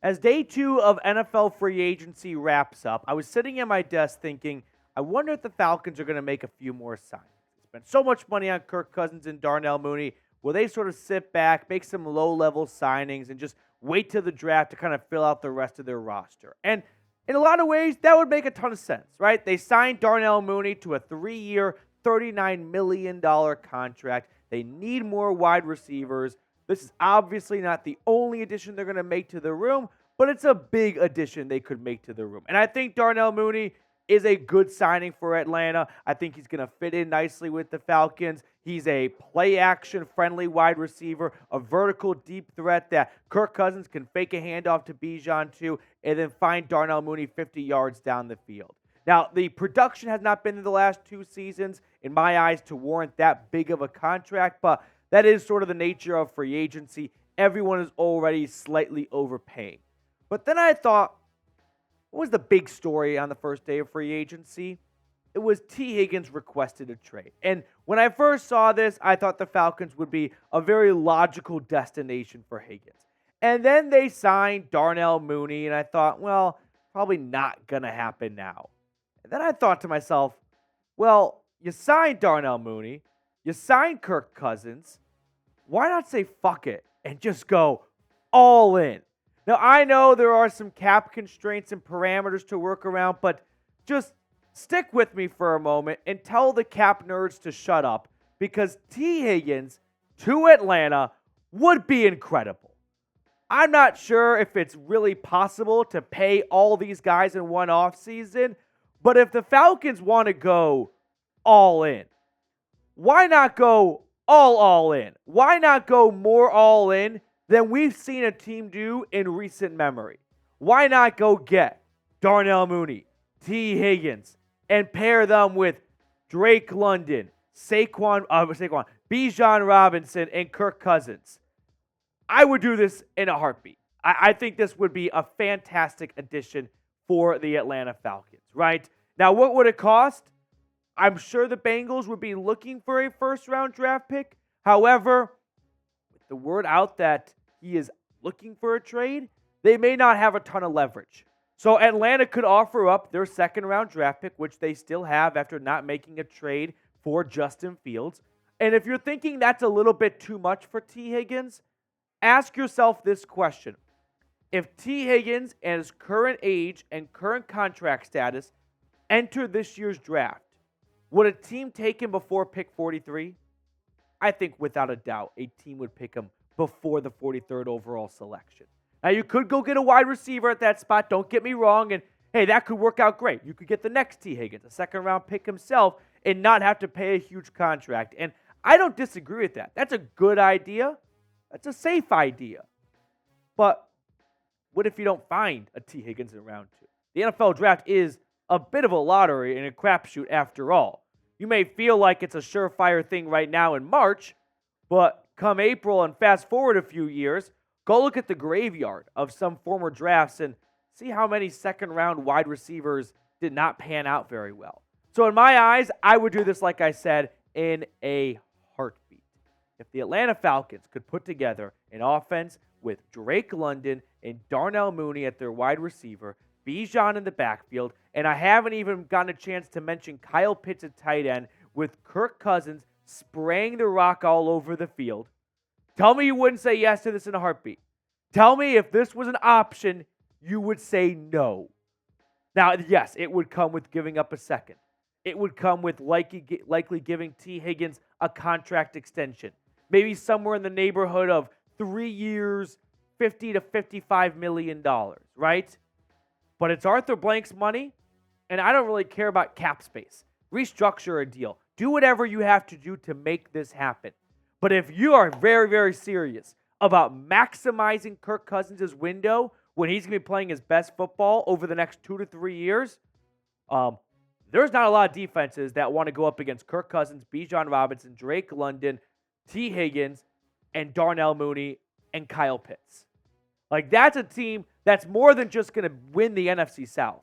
As day 2 of NFL free agency wraps up, I was sitting at my desk thinking, I wonder if the Falcons are going to make a few more signings. They spent so much money on Kirk Cousins and Darnell Mooney. Will they sort of sit back, make some low-level signings, and just wait till the draft to kind of fill out the rest of their roster? And in a lot of ways, that would make a ton of sense, right? They signed Darnell Mooney to a 3-year, $39 million contract. They need more wide receivers. This is obviously not the only addition they're going to make to the room, but it's a big addition they could make to the room. And I think Darnell Mooney is a good signing for Atlanta. I think he's going to fit in nicely with the Falcons. He's a play-action friendly wide receiver, a vertical deep threat that Kirk Cousins can fake a handoff to Bijan to, and then find Darnell Mooney 50 yards down the field. Now, the production has not been in the last 2 seasons, in my eyes, to warrant that big of a contract, but that is sort of the nature of free agency. Everyone is already slightly overpaying. But then I thought, what was the big story on the first day of free agency? It was Tee Higgins requested a trade. And when I first saw this, I thought the Falcons would be a very logical destination for Higgins. And then they signed Darnell Mooney, and I thought, well, probably not going to happen now. And then I thought to myself, well, you signed Darnell Mooney, you signed Kirk Cousins, why not say fuck it and just go all in? Now, I know there are some cap constraints and parameters to work around, but just stick with me for a moment and tell the cap nerds to shut up, because Tee Higgins to Atlanta would be incredible. I'm not sure if it's really possible to pay all these guys in one offseason, but if the Falcons want to go all in, why not go all in? Why not go more all in than we've seen a team do in recent memory? Why not go get Darnell Mooney, Tee Higgins, and pair them with Drake London, Bijan Robinson, and Kirk Cousins? I would do this in a heartbeat. I think this would be a fantastic addition for the Atlanta Falcons, right? Now, what would it cost? I'm sure the Bengals would be looking for a first-round draft pick. However, with the word out that he is looking for a trade, they may not have a ton of leverage. So Atlanta could offer up their second-round draft pick, which they still have after not making a trade for Justin Fields. And if you're thinking that's a little bit too much for Tee Higgins, ask yourself this question. If Tee Higgins and his current age and current contract status enter this year's draft, would a team take him before pick 43? I think without a doubt a team would pick him before the 43rd overall selection. Now, you could go get a wide receiver at that spot, don't get me wrong, and hey, that could work out great. You could get the next Tee Higgins, a second-round pick himself, and not have to pay a huge contract. And I don't disagree with that. That's a good idea. That's a safe idea. But what if you don't find a Tee Higgins in round 2? The NFL draft is a bit of a lottery and a crapshoot after all. You may feel like it's a surefire thing right now in March, but come April and fast forward a few years, go look at the graveyard of some former drafts and see how many second-round wide receivers did not pan out very well. So in my eyes, I would do this, like I said, in a heartbeat. If the Atlanta Falcons could put together an offense with Drake London and Darnell Mooney at their wide receiver, Bijan in the backfield, and I haven't even gotten a chance to mention Kyle Pitts at tight end, with Kirk Cousins spraying the rock all over the field, tell me you wouldn't say yes to this in a heartbeat. Tell me if this was an option, you would say no. Now, yes, it would come with giving up a second. It would come with likely giving Tee Higgins a contract extension. Maybe somewhere in the neighborhood of 3 years, $50 to $55 million, right? But it's Arthur Blank's money, and I don't really care about cap space. Restructure a deal. Do whatever you have to do to make this happen. But if you are very, very serious about maximizing Kirk Cousins' window when he's going to be playing his best football over the next 2 to 3 years, there's not a lot of defenses that want to go up against Kirk Cousins, Bijan Robinson, Drake London, Tee Higgins, and Darnell Mooney, and Kyle Pitts. Like, that's a team that's more than just going to win the NFC South.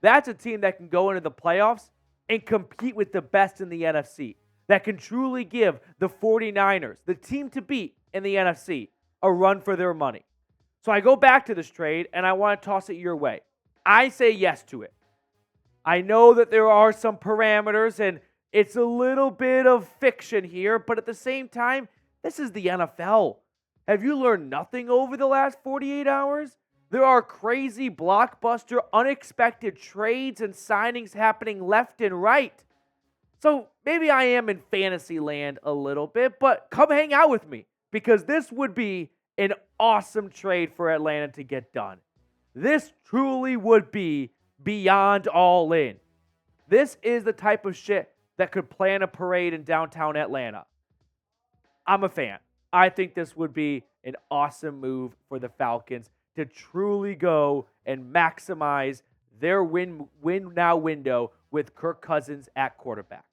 That's a team that can go into the playoffs and compete with the best in the NFC, that can truly give the 49ers, the team to beat in the NFC, a run for their money. So I go back to this trade, and I want to toss it your way. I say yes to it. I know that there are some parameters, and it's a little bit of fiction here, but at the same time, this is the NFL. Have you learned nothing over the last 48 hours? There are crazy, blockbuster, unexpected trades and signings happening left and right. So maybe I am in fantasy land a little bit, but come hang out with me because this would be an awesome trade for Atlanta to get done. This truly would be beyond all in. This is the type of shit that could plan a parade in downtown Atlanta. I'm a fan. I think this would be an awesome move for the Falcons to truly go and maximize their win now window with Kirk Cousins at quarterback.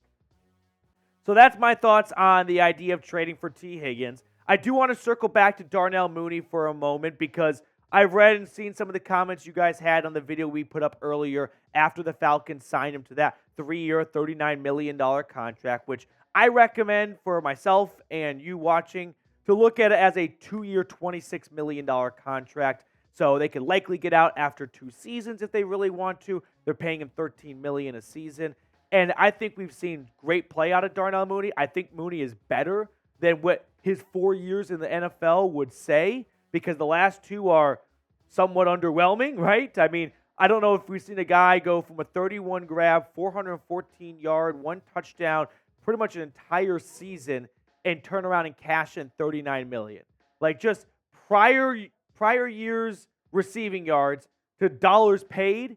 So that's my thoughts on the idea of trading for Tee Higgins. I do want to circle back to Darnell Mooney for a moment because I've read and seen some of the comments you guys had on the video we put up earlier after the Falcons signed him to that 3-year, $39 million contract, which I recommend for myself and you watching to look at it as a 2-year, $26 million contract. So they could likely get out after 2 seasons if they really want to. They're paying him $13 million a season. And I think we've seen great play out of Darnell Mooney. I think Mooney is better than what his 4 years in the NFL would say because the last 2 are somewhat underwhelming, right? I mean, I don't know if we've seen a guy go from a 31 grab, 414 yard, 1 touchdown, pretty much an entire season and turn around and cash in $39 million. Like just prior years receiving yards to dollars paid.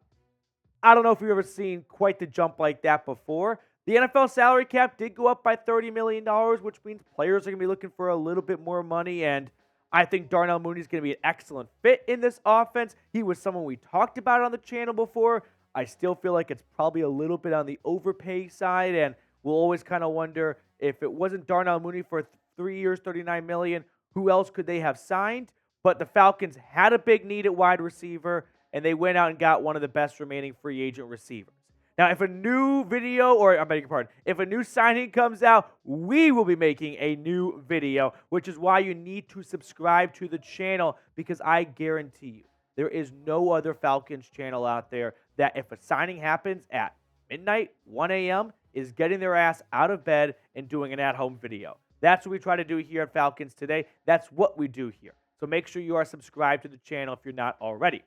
I don't know if we've ever seen quite the jump like that before. The NFL salary cap did go up by $30 million, which means players are going to be looking for a little bit more money, and I think Darnell Mooney is going to be an excellent fit in this offense. He was someone we talked about on the channel before. I still feel like it's probably a little bit on the overpay side, and we'll always kind of wonder if it wasn't Darnell Mooney for 3 years, $39 million, who else could they have signed? But the Falcons had a big need at wide receiver, and they went out and got one of the best remaining free agent receivers. Now, if a new video, or I beg your pardon, if a new signing comes out, we will be making a new video, which is why you need to subscribe to the channel, because I guarantee you, there is no other Falcons channel out there that if a signing happens at midnight, 1 a.m., is getting their ass out of bed and doing an at-home video. That's what we try to do here at Falcons Today. That's what we do here. So make sure you are subscribed to the channel if you're not already.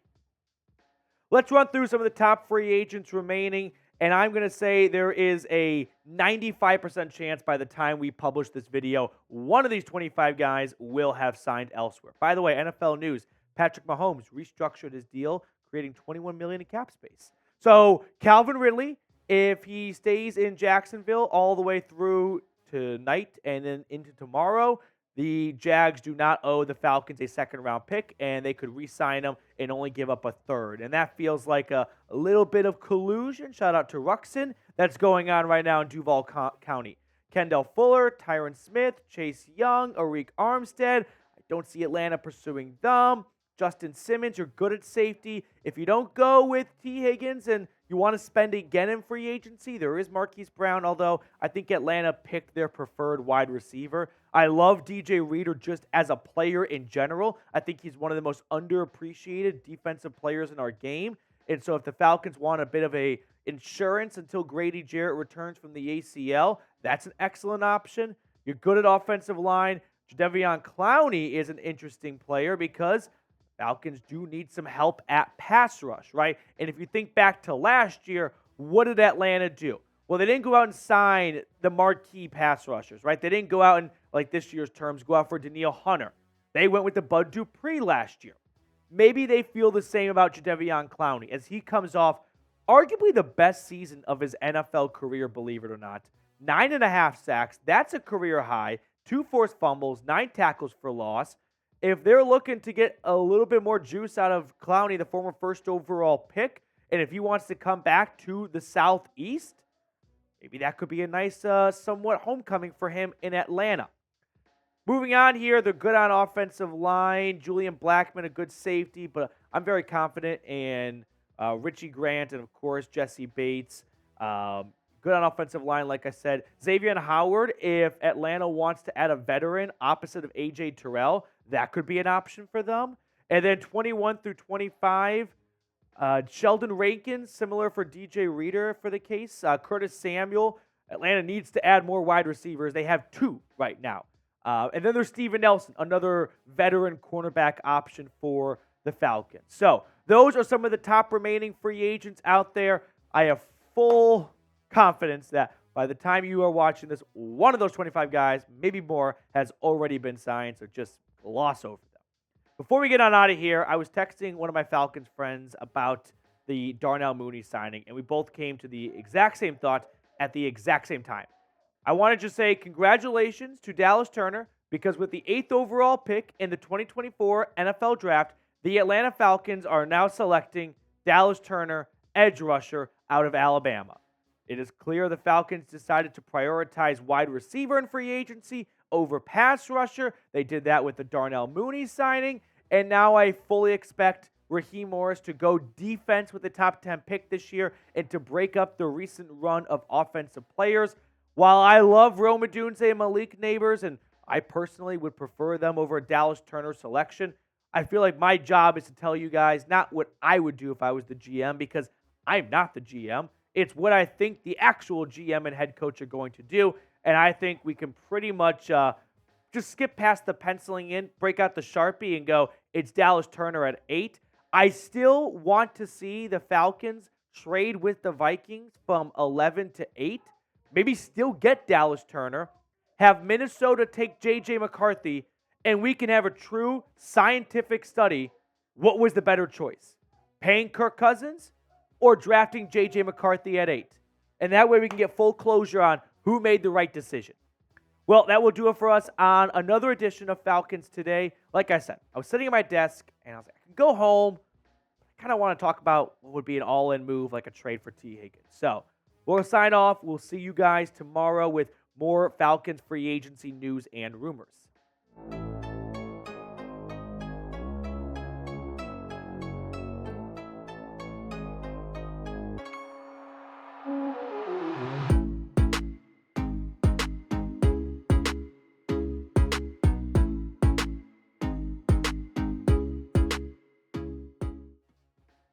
Let's run through some of the top free agents remaining, and I'm going to say there is a 95% chance by the time we publish this video, one of these 25 guys will have signed elsewhere. By the way, NFL news, Patrick Mahomes restructured his deal, creating $21 million in cap space. So Calvin Ridley, if he stays in Jacksonville all the way through tonight and then into tomorrow, the Jags do not owe the Falcons a second-round pick, and they could re-sign him and only give up a third. And that feels like a little bit of collusion. Shout out to Ruxin. That's going on right now in Duval County. Kendall Fuller, Tyron Smith, Chase Young, Arik Armstead. I don't see Atlanta pursuing them. Justin Simmons, you're good at safety. If you don't go with Tee Higgins and you want to spend again in free agency, there is Marquise Brown, although I think Atlanta picked their preferred wide receiver. I love DJ Reader just as a player in general. I think he's one of the most underappreciated defensive players in our game. And so if the Falcons want a bit of a insurance until Grady Jarrett returns from the ACL, that's an excellent option. You're good at offensive line. Jadeveon Clowney is an interesting player because Falcons do need some help at pass rush, right? And if you think back to last year, what did Atlanta do? Well, they didn't go out and sign the marquee pass rushers, right? They didn't go out and, like this year's terms, go out for Danielle Hunter. They went with the Bud Dupree last year. Maybe they feel the same about Jadeveon Clowney as he comes off arguably the best season of his NFL career, believe it or not. 9.5 sacks, that's a career high. 2 forced fumbles, 9 tackles for loss. If they're looking to get a little bit more juice out of Clowney, the former first overall pick, and if he wants to come back to the Southeast, maybe that could be a nice, somewhat homecoming for him in Atlanta. Moving on here, they're good on offensive line. Julian Blackman, a good safety, but I'm very confident in Richie Grant and, of course, Jesse Bates. Good on offensive line, like I said. Xavier Howard, if Atlanta wants to add a veteran opposite of A.J. Terrell, that could be an option for them. And then 21 through 25, Sheldon Rankins, similar for DJ Reader for the case. Curtis Samuel. Atlanta needs to add more wide receivers. They have 2 right now. And then there's Steven Nelson, another veteran cornerback option for the Falcons. So those are some of the top remaining free agents out there. I have full confidence that by the time you are watching this, one of those 25 guys, maybe more, has already been signed. So just gloss over them. Before we get on out of here, I was texting one of my Falcons friends about the Darnell Mooney signing, and we both came to the exact same thought at the exact same time. I want to just say congratulations to Dallas Turner, because with the 8th overall pick in the 2024 NFL Draft, the Atlanta Falcons are now selecting Dallas Turner, edge rusher, out of Alabama. It is clear the Falcons decided to prioritize wide receiver in free agency over pass rusher. They did that with the Darnell Mooney signing, and now I fully expect Raheem Morris to go defense with the top 10 pick this year and to break up the recent run of offensive players. While I love Rome Odunze and Malik Neighbors, and I personally would prefer them over a Dallas Turner selection, I feel like my job is to tell you guys not what I would do if I was the GM, because I'm not the GM. It's what I think the actual GM and head coach are going to do, and I think we can pretty much just skip past the penciling in, break out the Sharpie, and go, it's Dallas Turner at 8. I still want to see the Falcons trade with the Vikings from 11 to 8. Maybe still get Dallas Turner, have Minnesota take J.J. McCarthy, and we can have a true scientific study. What was the better choice? Paying Kirk Cousins or drafting J.J. McCarthy at 8? And that way we can get full closure on who made the right decision. Well, that will do it for us on another edition of Falcons Today. Like I said, I was sitting at my desk, and I was like, I can go home. I kind of want to talk about what would be an all-in move, like a trade for Tee Higgins. So we'll sign off. We'll see you guys tomorrow with more Falcons free agency news and rumors.